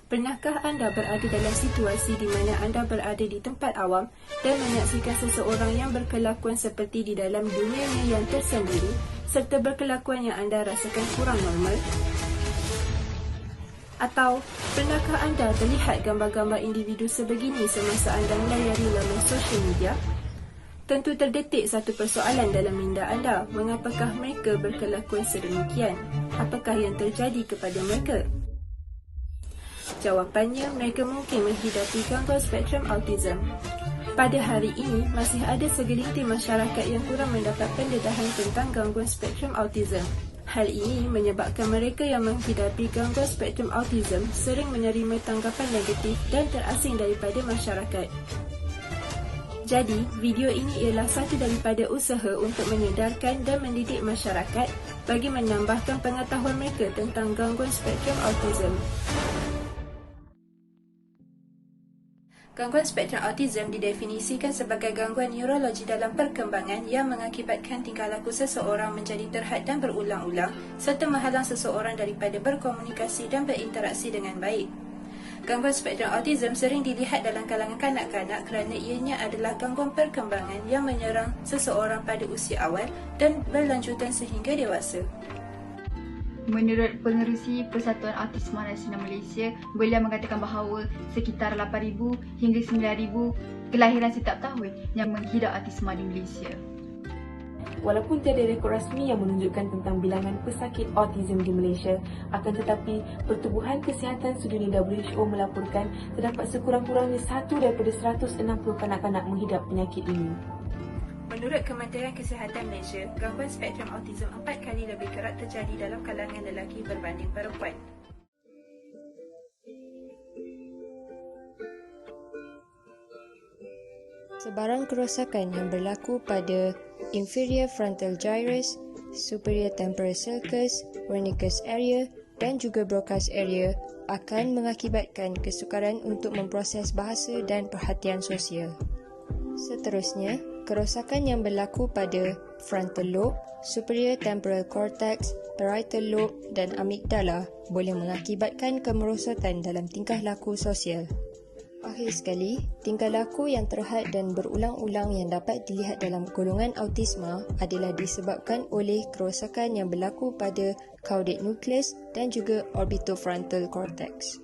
Pernahkah anda berada dalam situasi di mana anda berada di tempat awam dan menyaksikan seseorang yang berkelakuan seperti di dalam dunianya yang tersendiri serta berkelakuan yang anda rasakan kurang normal? Atau pernahkah anda terlihat gambar-gambar individu sebegini semasa anda melayari laman sosial media? Tentu terdetik satu persoalan dalam minda anda. Mengapakah mereka berkelakuan sedemikian? Apakah yang terjadi kepada mereka? Jawapannya, mereka mungkin menghidapi gangguan spektrum autism. Pada hari ini, masih ada segelintir masyarakat yang kurang mendapat pendedahan tentang gangguan spektrum autism. Hal ini menyebabkan mereka yang menghidapi gangguan spektrum autism sering menerima tanggapan negatif dan terasing daripada masyarakat. Jadi, video ini ialah satu daripada usaha untuk menyedarkan dan mendidik masyarakat bagi menambahkan pengetahuan mereka tentang gangguan spektrum autism. Gangguan spektrum autism didefinisikan sebagai gangguan neurologi dalam perkembangan yang mengakibatkan tingkah laku seseorang menjadi terhad dan berulang-ulang serta menghalang seseorang daripada berkomunikasi dan berinteraksi dengan baik. Gangguan spektrum autism sering dilihat dalam kalangan kanak-kanak kerana ianya adalah gangguan perkembangan yang menyerang seseorang pada usia awal dan berlanjutan sehingga dewasa. Menurut Pengerusi Persatuan Autisma Nasional Malaysia, beliau mengatakan bahawa sekitar 8,000 hingga 9,000 kelahiran setiap tahun yang menghidap autisma di Malaysia. Walaupun tiada rekod rasmi yang menunjukkan tentang bilangan pesakit autism di Malaysia, akan tetapi Pertubuhan Kesihatan Sedunia WHO melaporkan terdapat sekurang-kurangnya 1 daripada 160 kanak-kanak menghidap penyakit ini. Menurut Kementerian Kesihatan Malaysia, gangguan spektrum autism 4 kali lebih kerap terjadi dalam kalangan lelaki berbanding perempuan. Sebarang kerosakan yang berlaku pada inferior frontal gyrus, superior temporal sulcus, Wernicke's area dan juga Broca's area akan mengakibatkan kesukaran untuk memproses bahasa dan perhatian sosial. Seterusnya, kerosakan yang berlaku pada frontal lobe, superior temporal cortex, parietal lobe dan amigdala boleh mengakibatkan kemerosotan dalam tingkah laku sosial. Akhir sekali, tingkah laku yang terhad dan berulang-ulang yang dapat dilihat dalam golongan autisma adalah disebabkan oleh kerosakan yang berlaku pada caudate nucleus dan juga orbitofrontal cortex.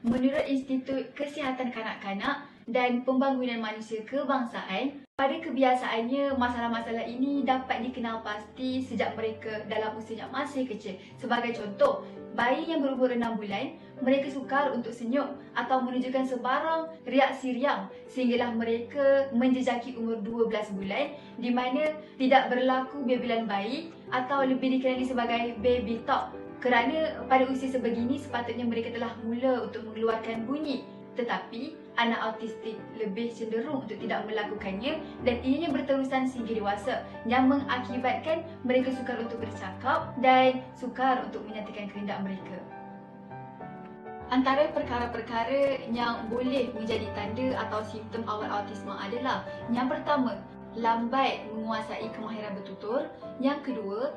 Menurut Institut Kesihatan Kanak-Kanak dan Pembangunan Manusia Kebangsaan, pada kebiasaannya masalah-masalah ini dapat dikenal pasti sejak mereka dalam usia yang masih kecil. Sebagai contoh, bayi yang berumur 6 bulan, mereka sukar untuk senyum atau menunjukkan sebarang reaksi riang sehinggalah mereka menjejaki umur 12 bulan di mana tidak berlaku biabilan bayi atau lebih dikenali sebagai baby talk. Kerana pada usia sebegini sepatutnya mereka telah mula untuk mengeluarkan bunyi. Tetapi anak autistik lebih cenderung untuk tidak melakukannya dan ianya berterusan sehingga dewasa yang mengakibatkan mereka sukar untuk bercakap dan sukar untuk menyatakan kehendak mereka. Antara perkara-perkara yang boleh menjadi tanda atau simptom awal autisma adalah yang pertama, lambat menguasai kemahiran bertutur. Yang kedua,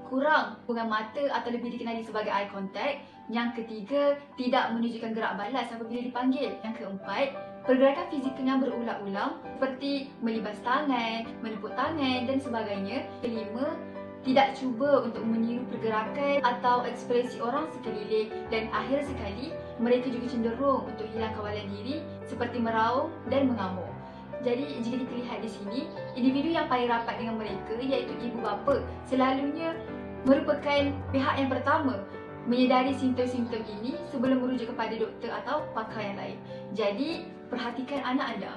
kurang hubungan mata atau lebih dikenali sebagai eye contact. Yang ketiga, tidak menunjukkan gerak balas apabila dipanggil. Yang keempat, pergerakan fizikal yang berulang-ulang seperti melibas tangan, menepuk tangan dan sebagainya. Kelima, tidak cuba untuk meniru pergerakan atau ekspresi orang sekeliling. Dan akhir sekali, mereka juga cenderung untuk hilang kawalan diri seperti meraung dan mengamuk. Jadi jika kita lihat di sini, individu yang paling rapat dengan mereka iaitu ibu bapa selalunya merupakan pihak yang pertama menyedari simptom-simptom ini sebelum merujuk kepada doktor atau pakar yang lain. Jadi, perhatikan anak anda.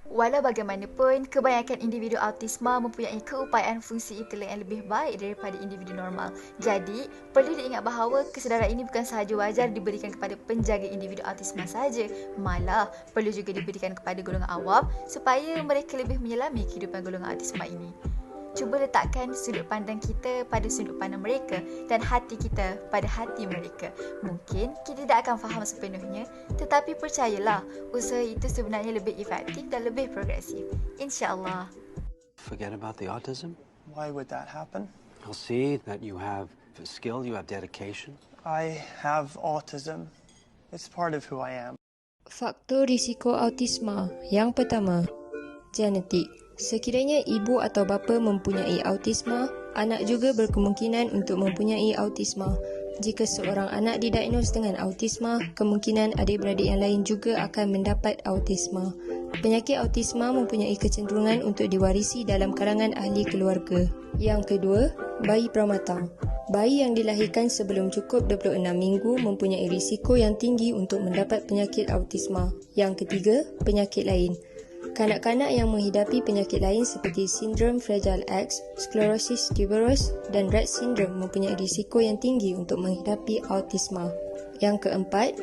Walau bagaimanapun, kebanyakan individu autisma mempunyai keupayaan fungsi intelek yang lebih baik daripada individu normal. Jadi, perlu diingat bahawa kesedaran ini bukan sahaja wajar diberikan kepada penjaga individu autisma sahaja, malah perlu juga diberikan kepada golongan awam supaya mereka lebih menyelami kehidupan golongan autisma ini. Cuba letakkan sudut pandang kita pada sudut pandang mereka dan hati kita pada hati mereka. Mungkin kita tidak akan faham sepenuhnya, tetapi percayalah, usaha itu sebenarnya lebih efektif dan lebih progresif. InsyaAllah. Forget about the autism? Why would that happen? I'll see that you have skill, you have dedication. I have autism. It's part of who I am. Faktor risiko autisma. Yang pertama, genetik. Sekiranya ibu atau bapa mempunyai autisma, anak juga berkemungkinan untuk mempunyai autisma. Jika seorang anak didiagnos dengan autisma, kemungkinan adik-beradik yang lain juga akan mendapat autisma. Penyakit autisma mempunyai kecenderungan untuk diwarisi dalam kalangan ahli keluarga. Yang kedua, bayi pramatang. Bayi yang dilahirkan sebelum cukup 26 minggu mempunyai risiko yang tinggi untuk mendapat penyakit autisma. Yang ketiga, penyakit lain. Kanak-kanak yang menghidapi penyakit lain seperti sindrom Fragile X, sklerosis tuberous dan Rett syndrome mempunyai risiko yang tinggi untuk menghidapi autisma. Yang keempat,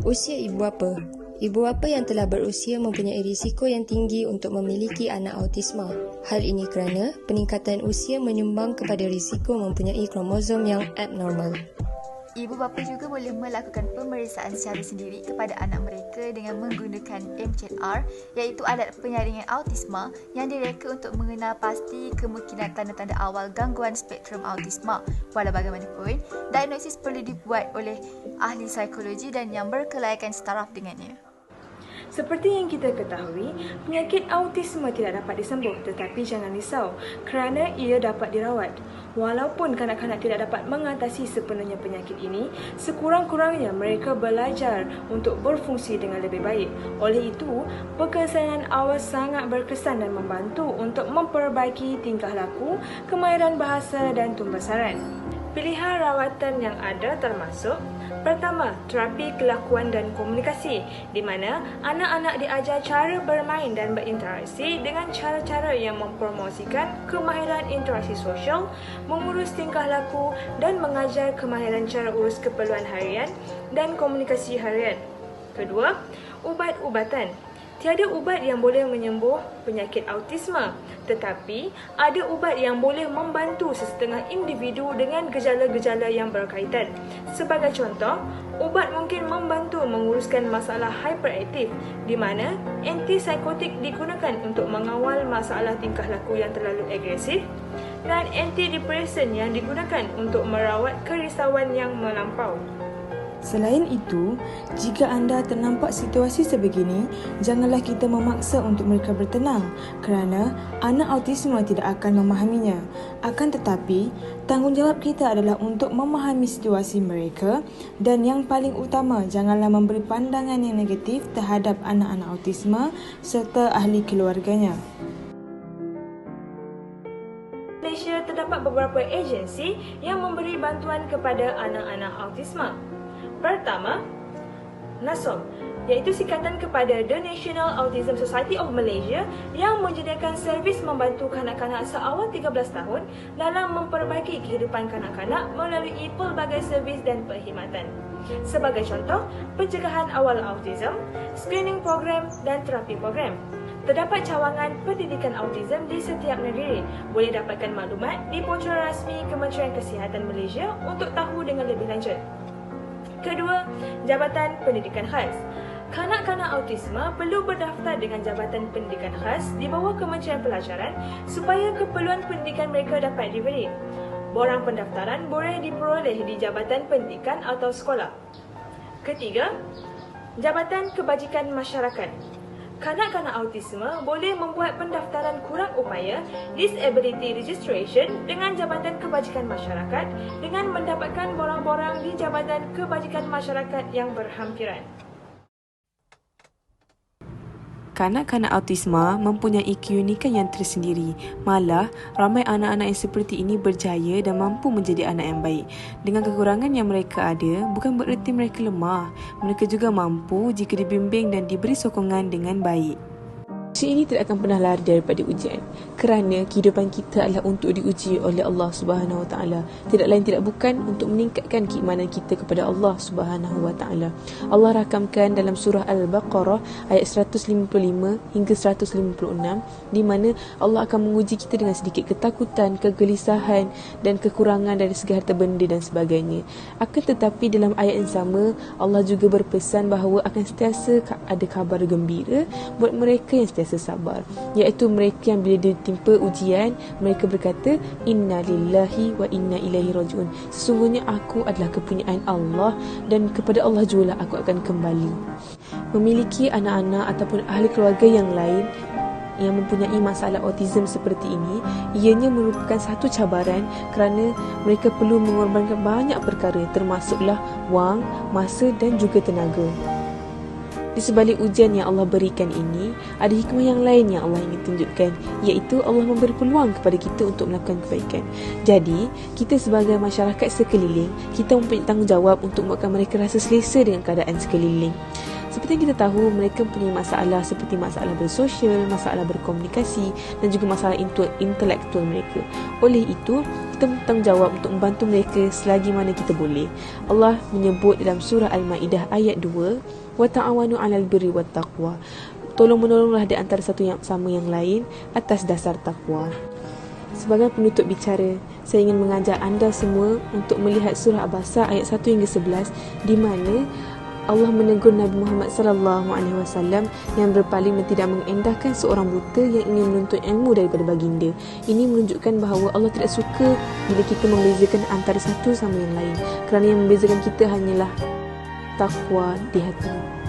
usia ibu bapa. Ibu bapa yang telah berusia mempunyai risiko yang tinggi untuk memiliki anak autisma. Hal ini kerana peningkatan usia menyumbang kepada risiko mempunyai kromosom yang abnormal. Ibu bapa juga boleh melakukan pemeriksaan secara sendiri kepada anak mereka dengan menggunakan MCR, iaitu alat penyaringan autisma yang direka untuk mengenal pasti kemungkinan tanda-tanda awal gangguan spektrum autisma. Walau bagaimanapun, diagnosis perlu dibuat oleh ahli psikologi dan yang berkelayakan setaraf dengannya. Seperti yang kita ketahui, penyakit autisma tidak dapat disembuh, tetapi jangan risau kerana ia dapat dirawat. Walaupun kanak-kanak tidak dapat mengatasi sepenuhnya penyakit ini, sekurang-kurangnya mereka belajar untuk berfungsi dengan lebih baik. Oleh itu, perkesanan awal sangat berkesan dan membantu untuk memperbaiki tingkah laku, kemahiran bahasa dan tumbasaran. Pilihan rawatan yang ada termasuk: pertama, terapi kelakuan dan komunikasi, di mana anak-anak diajar cara bermain dan berinteraksi dengan cara-cara yang mempromosikan kemahiran interaksi sosial, mengurus tingkah laku dan mengajar kemahiran cara urus keperluan harian dan komunikasi harian. Kedua, ubat-ubatan. Tiada ubat yang boleh menyembuh penyakit autisma, tetapi ada ubat yang boleh membantu sesetengah individu dengan gejala-gejala yang berkaitan. Sebagai contoh, ubat mungkin membantu menguruskan masalah hyperaktif, di mana antipsikotik digunakan untuk mengawal masalah tingkah laku yang terlalu agresif, dan antidepresan yang digunakan untuk merawat kerisauan yang melampau. Selain itu, jika anda ternampak situasi sebegini, janganlah kita memaksa untuk mereka bertenang kerana anak autisma tidak akan memahaminya. Akan tetapi, tanggungjawab kita adalah untuk memahami situasi mereka dan yang paling utama, janganlah memberi pandangan yang negatif terhadap anak-anak autisma serta ahli keluarganya. Malaysia terdapat beberapa agensi yang memberi bantuan kepada anak-anak autisma. Pertama, NASOM, iaitu sikatan kepada The National Autism Society of Malaysia yang menyediakan servis membantu kanak-kanak seawal 13 tahun dalam memperbaiki kehidupan kanak-kanak melalui pelbagai servis dan perkhidmatan. Sebagai contoh, pencegahan awal autism, screening program dan terapi program. Terdapat cawangan pendidikan autism di setiap negeri. Boleh dapatkan maklumat di portal rasmi Kementerian Kesihatan Malaysia untuk tahu dengan lebih lanjut. Kedua, Jabatan Pendidikan Khas. Kanak-kanak autisma perlu berdaftar dengan Jabatan Pendidikan Khas di bawah Kementerian Pelajaran supaya keperluan pendidikan mereka dapat diberi. Borang pendaftaran boleh diperoleh di Jabatan Pendidikan atau sekolah. Ketiga, Jabatan Kebajikan Masyarakat. Kanak-kanak autisma boleh membuat pendaftaran kurang upaya Disability Registration dengan Jabatan Kebajikan Masyarakat dengan mendapatkan borang-borang di Jabatan Kebajikan Masyarakat yang berhampiran. Kanak-kanak autisma mempunyai keunikan yang tersendiri. Malah, ramai anak-anak yang seperti ini berjaya dan mampu menjadi anak yang baik. Dengan kekurangan yang mereka ada, bukan bererti mereka lemah. Mereka juga mampu jika dibimbing dan diberi sokongan dengan baik. Manusia ini tidak akan pernah lari daripada ujian kerana kehidupan kita adalah untuk diuji oleh Allah Subhanahu Wa Taala. Tidak lain tidak bukan untuk meningkatkan keimanan kita kepada Allah Subhanahu Wa Taala. Allah rakamkan dalam surah Al-Baqarah ayat 155 hingga 156 di mana Allah akan menguji kita dengan sedikit ketakutan, kegelisahan dan kekurangan dari segi harta benda dan sebagainya. Akan tetapi dalam ayat yang sama Allah juga berpesan bahawa akan sentiasa ada kabar gembira buat mereka yang sentiasa sentiasa sabar, iaitu mereka yang bila ditimpa ujian, mereka berkata, Inna lillahi wa inna ilaihi raji'un. Sesungguhnya aku adalah kepunyaan Allah dan kepada Allah jugalah aku akan kembali. Memiliki anak-anak ataupun ahli keluarga yang lain yang mempunyai masalah autism seperti ini, ianya merupakan satu cabaran kerana mereka perlu mengorbankan banyak perkara termasuklah wang, masa dan juga tenaga. Di sebalik ujian yang Allah berikan ini, ada hikmah yang lain yang Allah ingin tunjukkan, iaitu Allah memberi peluang kepada kita untuk melakukan kebaikan. Jadi, kita sebagai masyarakat sekeliling, kita mempunyai tanggungjawab untuk membuatkan mereka rasa selesa dengan keadaan sekeliling. Seperti yang kita tahu, mereka mempunyai masalah seperti masalah bersosial, masalah berkomunikasi dan juga masalah intelektual mereka. Oleh itu, kita bertanggungjawab untuk membantu mereka selagi mana kita boleh. Allah menyebut dalam surah Al-Ma'idah ayat 2, wa ta'awanu 'alal birri wat taqwa. Tolong-menolonglah di antara satu yang sama yang lain atas dasar takwa. Sebagai penutup bicara, saya ingin mengajak anda semua untuk melihat surah Abasa ayat 1 hingga 11 di mana Allah menegur Nabi Muhammad SAW yang berpaling dan tidak mengendahkan seorang buta yang ingin menuntut ilmu daripada baginda. Ini menunjukkan bahawa Allah tidak suka bila kita membezakan antara satu sama yang lain, kerana yang membezakan kita hanyalah takwa di hati.